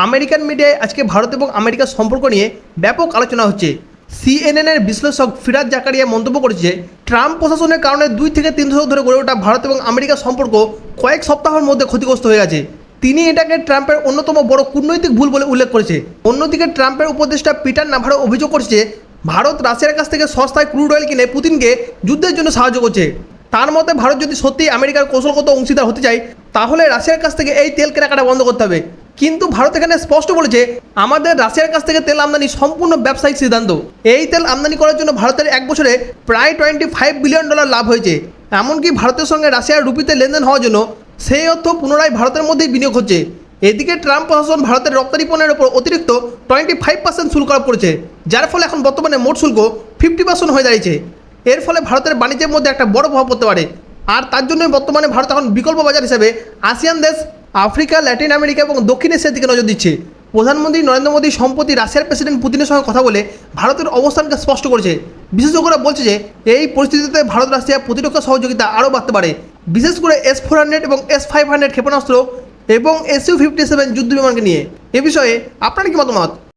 American মিডিয়ায় আজকে ভারত এবং আমেরিকার সম্পর্ক নিয়ে ব্যাপক আলোচনা হচ্ছে। সিএনএনের বিশ্লেষক ফিরাজ জাকারিয়া মন্তব্য করেছে, ট্রাম্প প্রশাসনের কারণে 2 থেকে 3 দশক ধরে গড়ে ওঠা ভারত এবং আমেরিকার সম্পর্ক কয়েক সপ্তাহের মধ্যে ক্ষতিগ্রস্ত হয়ে গেছে। তিনি এটাকে ট্রাম্পের অন্যতম বড় কূটনৈতিক ভুল বলে উল্লেখ করেছে। অন্যদিকে ট্রাম্পের উপদেষ্টা পিটার নাভারো অভিযোগ করেছে, ভারত রাশিয়ার কাছ থেকে সস্তায় ক্রুড অয়েল কিনে পুতিনকে যুদ্ধের জন্য সাহায্য করছে। তার মতে ভারত যদি সত্যিই আমেরিকার কৌশলগত অংশীদার হতে চায়, তাহলে রাশিয়ার কাছ থেকে এই তেল কেনাকাটা বন্ধ করতে হবে। কিন্তু ভারত এখানে স্পষ্ট বলেছে, আমাদের রাশিয়ার কাছ থেকে তেল আমদানি সম্পূর্ণ ব্যবসায়িক সিদ্ধান্ত। এই তেল আমদানি করার জন্য ভারতের এক বছরে প্রায় $25 বিলিয়ন লাভ হয়েছে। এমনকি ভারতের সঙ্গে রাশিয়ার রুপিতে লেনদেন হওয়ার জন্য সেই অর্থ পুনরায় ভারতের মধ্যেই বিনিয়োগ হচ্ছে। এদিকে ট্রাম্প প্রশাসন ভারতের রপ্তানি পণ্যের উপর অতিরিক্ত 25% শুল্ক আরোপ করেছে, যার ফলে এখন বর্তমানে মোট শুল্ক 50% হয়ে দাঁড়িয়েছে। এর ফলে ভারতের বাণিজ্যের মধ্যে একটা বড় প্রভাব পড়তে পারে। আর তার জন্যই বর্তমানে ভারত এখন বিকল্প বাজার হিসেবে আসিয়ান দেশ, আফ্রিকা, ল্যাটিন আমেরিকা এবং দক্ষিণ এশিয়ার দিকে নজর দিচ্ছে। প্রধানমন্ত্রী নরেন্দ্র মোদী সম্প্রতি রাশিয়ার প্রেসিডেন্ট পুতিনের সঙ্গে কথা বলে ভারতের অবস্থানকে স্পষ্ট করেছে। বিশেষজ্ঞরা বলছে যে এই পরিস্থিতিতে ভারত রাশিয়া প্রতিরক্ষা সহযোগিতা আরও বাড়তে পারে, বিশেষ করে S-400 এবং S-500 ক্ষেপণাস্ত্র এবং Su-57 যুদ্ধ বিমানকে নিয়ে। এ বিষয়ে আপনার কি মতামত?